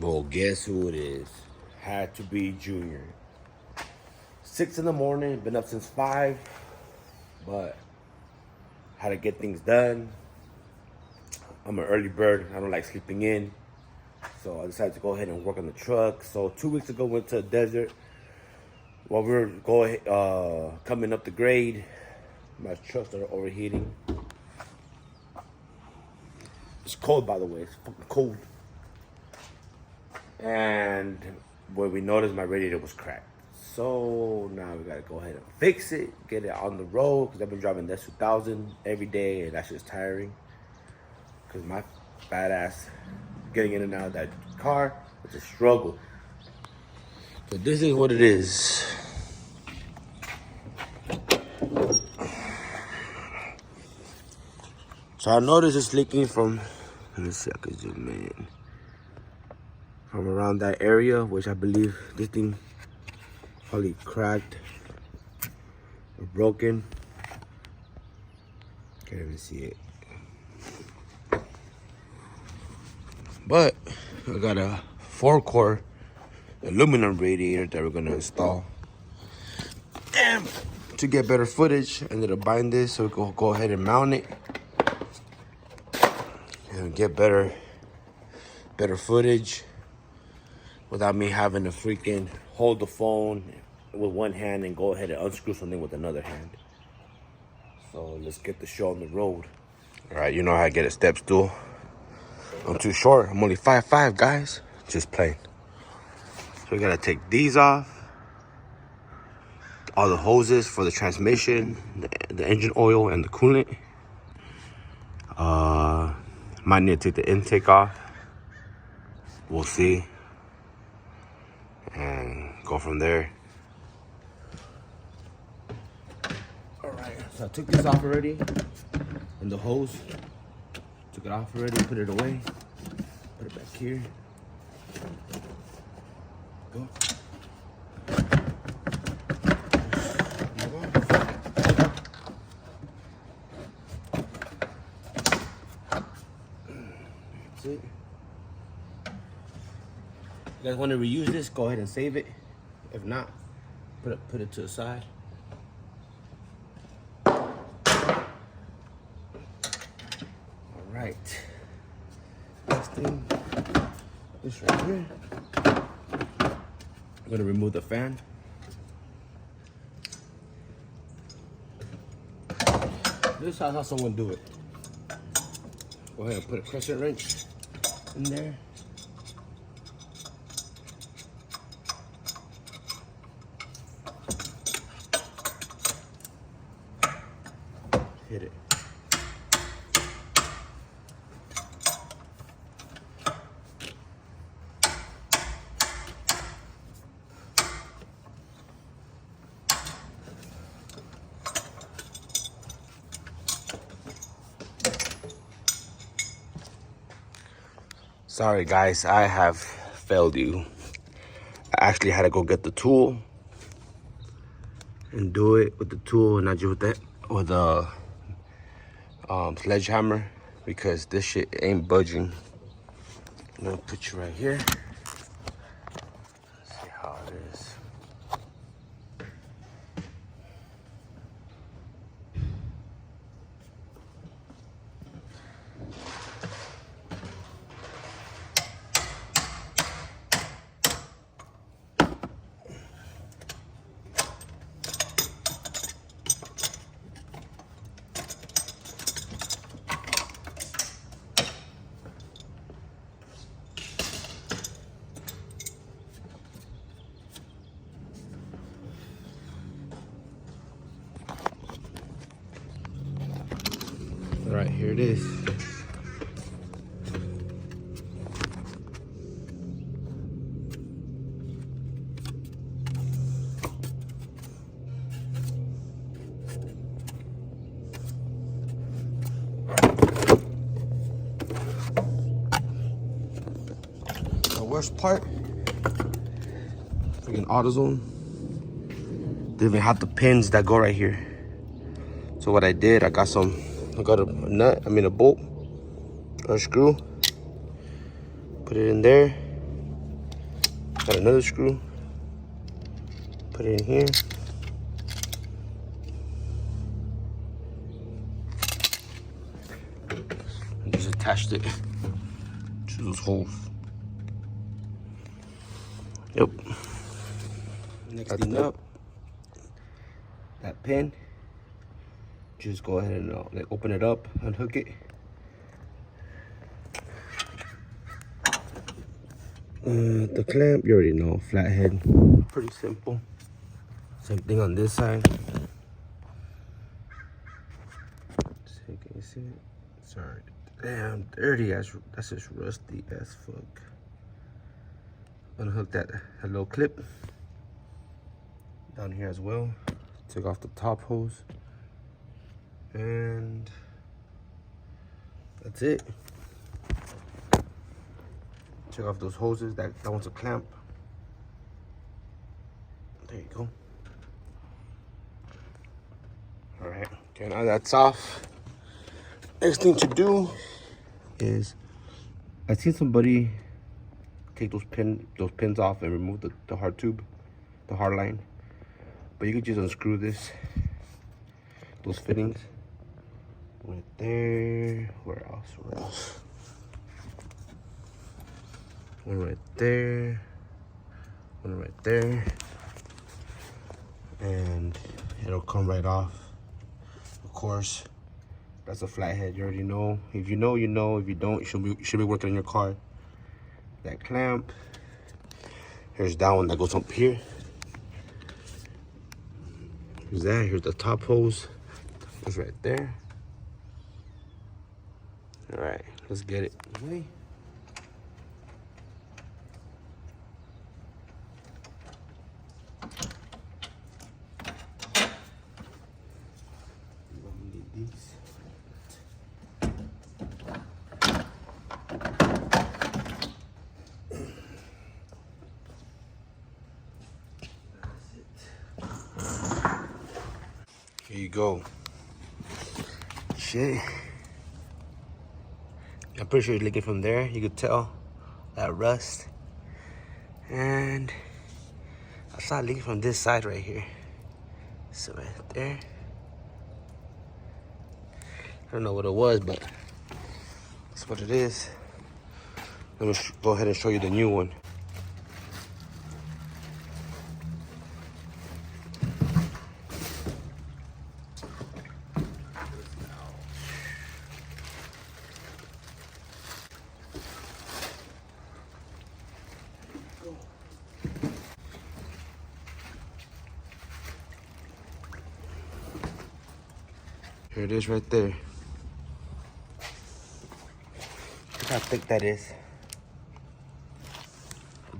Well, guess who it is? Had to be Junior. 6 in the morning, been up since 5, but had to get things done. I'm an early bird, I don't like sleeping in. So I decided to go ahead and work on the truck. So 2 weeks ago, went to the desert. While we were coming up the grade, my truck started overheating. It's cold, by the way, it's fucking cold. And when we noticed, my radiator was cracked. So now we gotta go ahead and fix it, get it on the road, because I've been driving this 2000 every day, and that's just tiring. Because my badass getting in and out of that car, it's a struggle. So this is what it is. So I noticed it's leaking from, let me see, I can zoom in. From around that area, which I believe this thing probably cracked or broken. Can't even see it. But I got a 4-core aluminum radiator that we're gonna install. And to get better footage, I ended up buying this, so we'll go ahead and mount it and get better footage without me having to freaking hold the phone with one hand and go ahead and unscrew something with another hand. So let's get the show on the road. All right, you know how I get a step stool. I'm too short. I'm only 5'5", guys. Just playing. So we gotta take these off. All the hoses for the transmission, the engine oil, and the coolant. Might need to take the intake off. We'll see. And go from there. All right, so I took this off already. And the hose. Took it off already, put it away. Put it back here. Go. That's it. You guys want to reuse this, go ahead and save it. If not, put it to the side. All right. Next thing, this right here. I'm gonna remove the fan. This is how someone do it. Go ahead and put a crescent wrench in there. Hit it. Sorry guys, I have failed you. I actually had to go get the tool and do it with the tool, and not just with that, with a sledgehammer, because this shit ain't budging. I'm gonna put you right here. Let's see how it is. All right, here it is. The worst part, freaking AutoZone. They even have the pins that go right here. So what I did, I got a nut, a bolt, a screw, put it in there, Got another screw. Put it in here. And just attached it to those holes. Yep. Next thing up, that pin. Just go ahead and like open it up, unhook it. The clamp, you already know, flathead, pretty simple. Same thing on this side. See, can you see it? Sorry, damn dirty as, that's just rusty as fuck. Unhook that little clip down here as well. Take off the top hose, and that's it. Take off those hoses. That one's a clamp. There you go. All right. Okay, now that's off. Next thing to do is, I seen somebody take those pins off and remove the hard tube, the hard line. But you could just unscrew those fittings. Right there. Where else? Where else? One right there. One right there. And it'll come right off. Of course, that's a flathead. You already know. If you know, you know. If you don't, you should be working on your car. That clamp. Here's that one that goes up here. Here's that. Here's the top hose. It's right there. All right, let's get it. Okay. Here you go. Shit. I'm pretty sure you're looking from there. You could tell that rust. And I saw it leaking from this side right here. So right there. I don't know what it was, but that's what it is. Let me go ahead and show you the new one. Here it is right there. Look how thick that is.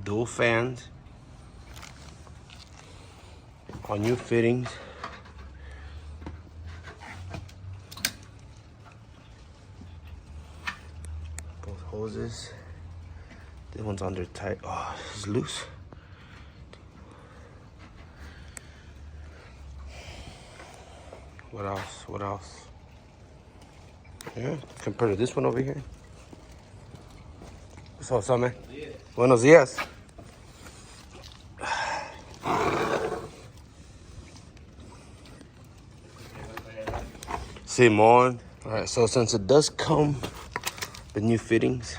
Dual fans. All new fittings. Both hoses. This one's under tight. Oh, it's loose. What else? What else? Yeah, compared to this one over here. What's up, man? Buenos días. Simon. All right, so since it does come with new fittings,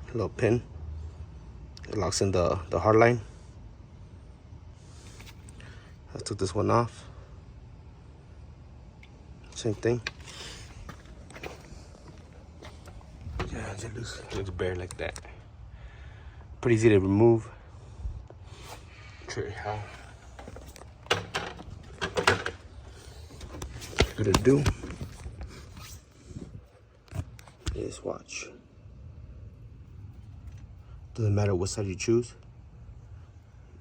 a little pin. It locks in the hard line. I took this one off. Same thing. Yeah, it looks bare like that. Pretty easy to remove. Show you how. What you're gonna do is watch. Doesn't matter what side you choose.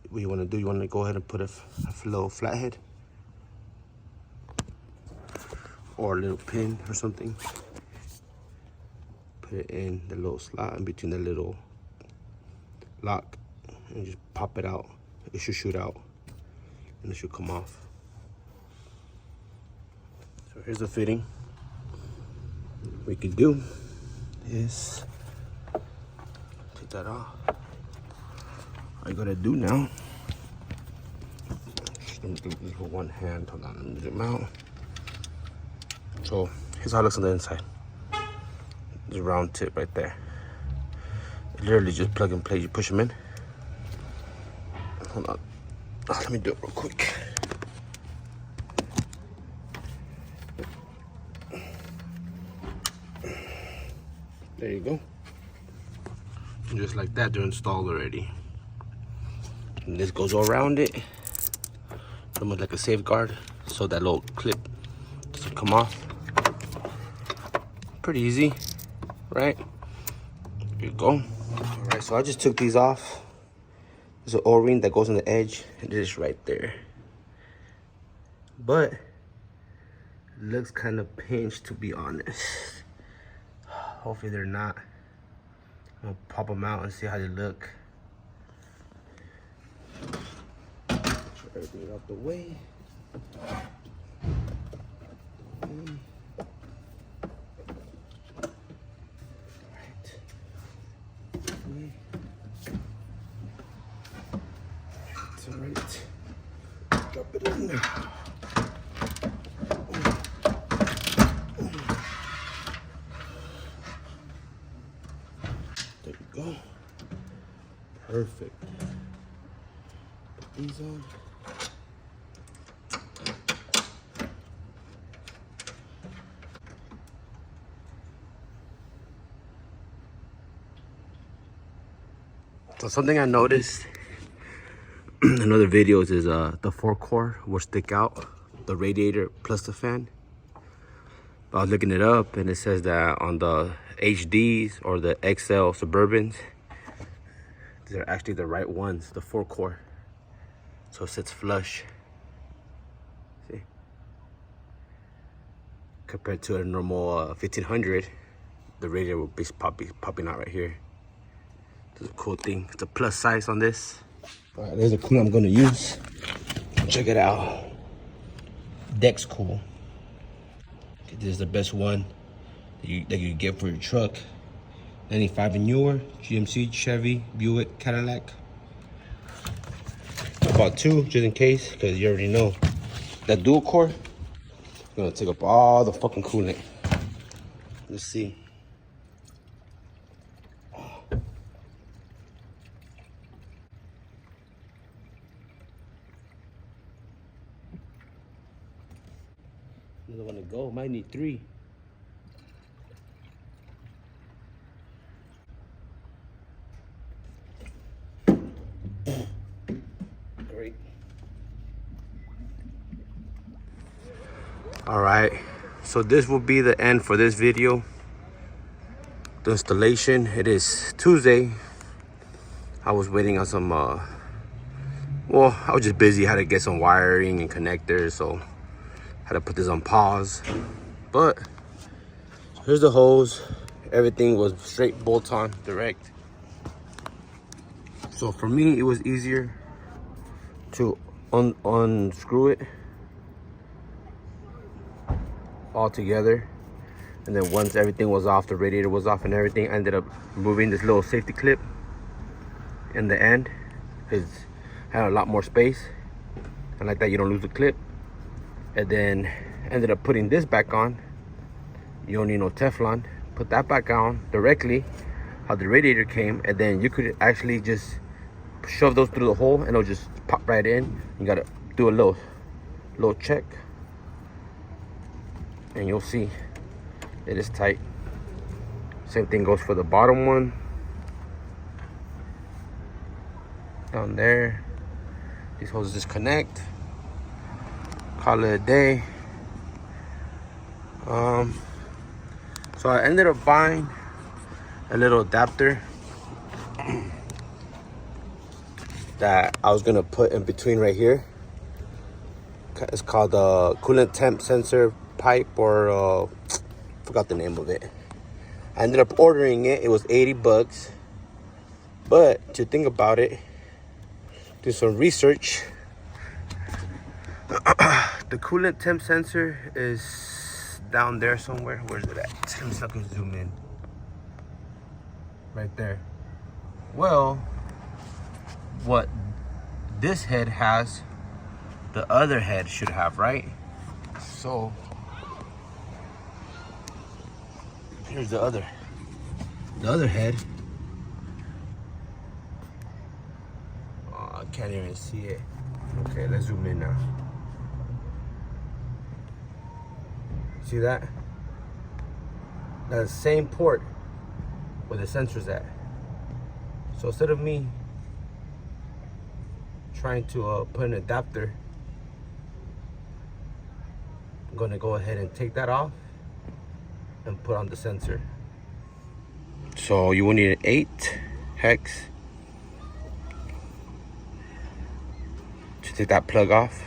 What you want to do, you want to go ahead and put a little flathead or a little pin or something. Put it in the little slot in between the little lock and just pop it out. It should shoot out and it should come off. So here's the fitting. we can do is take that off. All you gotta do now, just let me do this with one hand. Hold on, let me zoom out. So here's how it looks on the inside. There's a round tip right there. It literally just plug and play. You push them in. Hold on. Oh, let me do it real quick. There you go. And just like that, they're installed already. And this goes around it, almost like a safeguard, so that little clip doesn't come off. Pretty easy, right? There you go. All right, so I just took these off. There's an O-ring that goes on the edge, and it is right there. But it looks kind of pinched, to be honest. Hopefully they're not. I'm gonna pop them out and see how they look. Try everything out the way. Alright. Drop it in there. There you go. Perfect. Put these on. So something I noticed in other videos is the forecourt will stick out, the radiator plus the fan. But I was looking it up and it says that on the HDs or the XL Suburbans, they're actually the right ones, the forecourt. So it sits flush. See? Compared to a normal 1500, the radiator will be popping out right here. It's a cool thing. It's a plus size on this. All right, there's a coolant I'm gonna use. Check it out. Dex Cool. This is the best one that you get for your truck. 95 and newer, GMC, Chevy, Buick, Cadillac. I bought two just in case, because you already know that dual core is gonna take up all the fucking coolant. Let's see. Another one to go. Might need 3. Great. All right. So this will be the end for this video. The installation. It is Tuesday. I was waiting on some. Well, I was just busy. Had to get some wiring and connectors, so had to put this on pause. But here's the hose. Everything was straight bolt-on direct. So for me, it was easier to unscrew it all together. And then once everything was off, the radiator was off and everything, I ended up moving this little safety clip in the end, because it had a lot more space. And like that, you don't lose the clip. And then ended up putting this back on. You don't need no Teflon. Put that back on directly how the radiator came, and then you could actually just shove those through the hole and it'll just pop right in. You gotta do a little check, and you'll see it is tight. Same thing goes for the bottom one. Down there. These hoses disconnect. Call it a day. So I ended up buying a little adapter that I was gonna put in between right here. It's called the coolant temp sensor pipe, or forgot the name of it. I ended up ordering it. It was 80 bucks. But to think about it, do some research. The coolant temp sensor is down there somewhere. Where's it at? Let me see if I can zoom in. Right there. Well, what this head has, the other head should have, right? So here's the other head. Oh, I can't even see it. Okay, let's zoom in now. See that? That's the same port where the sensor's at. So instead of me trying to put an adapter, I'm gonna go ahead and take that off and put on the sensor. So you will need an 8 hex to take that plug off.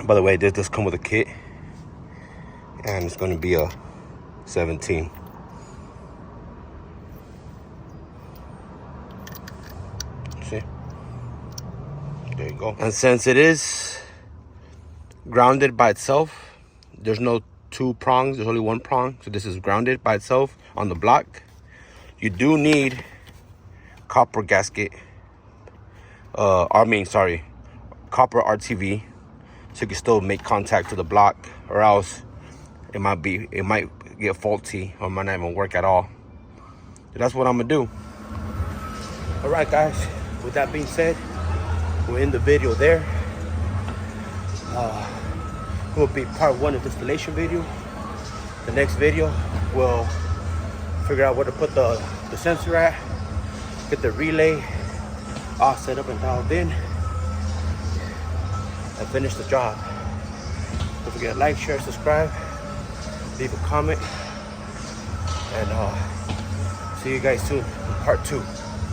By the way, this does come with a kit, and it's going to be a 17. See? There you go. And since it is grounded by itself, there's no 2 prongs, there's only 1 prong. So this is grounded by itself on the block. You do need copper gasket. Copper RTV. So you can still make contact to the block, or else it might get faulty or might not even work at all. So that's what I'm gonna do. All right, guys. With that being said, we'll end the video there. It will be part 1 of the installation video. The next video, we'll figure out where to put the sensor at, get the relay all set up and dialed in, and finish the job. Don't forget to like, share, subscribe, leave a comment, and see you guys soon in part 2.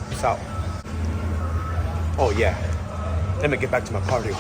Peace out. Oh yeah, let me get back to my cardio.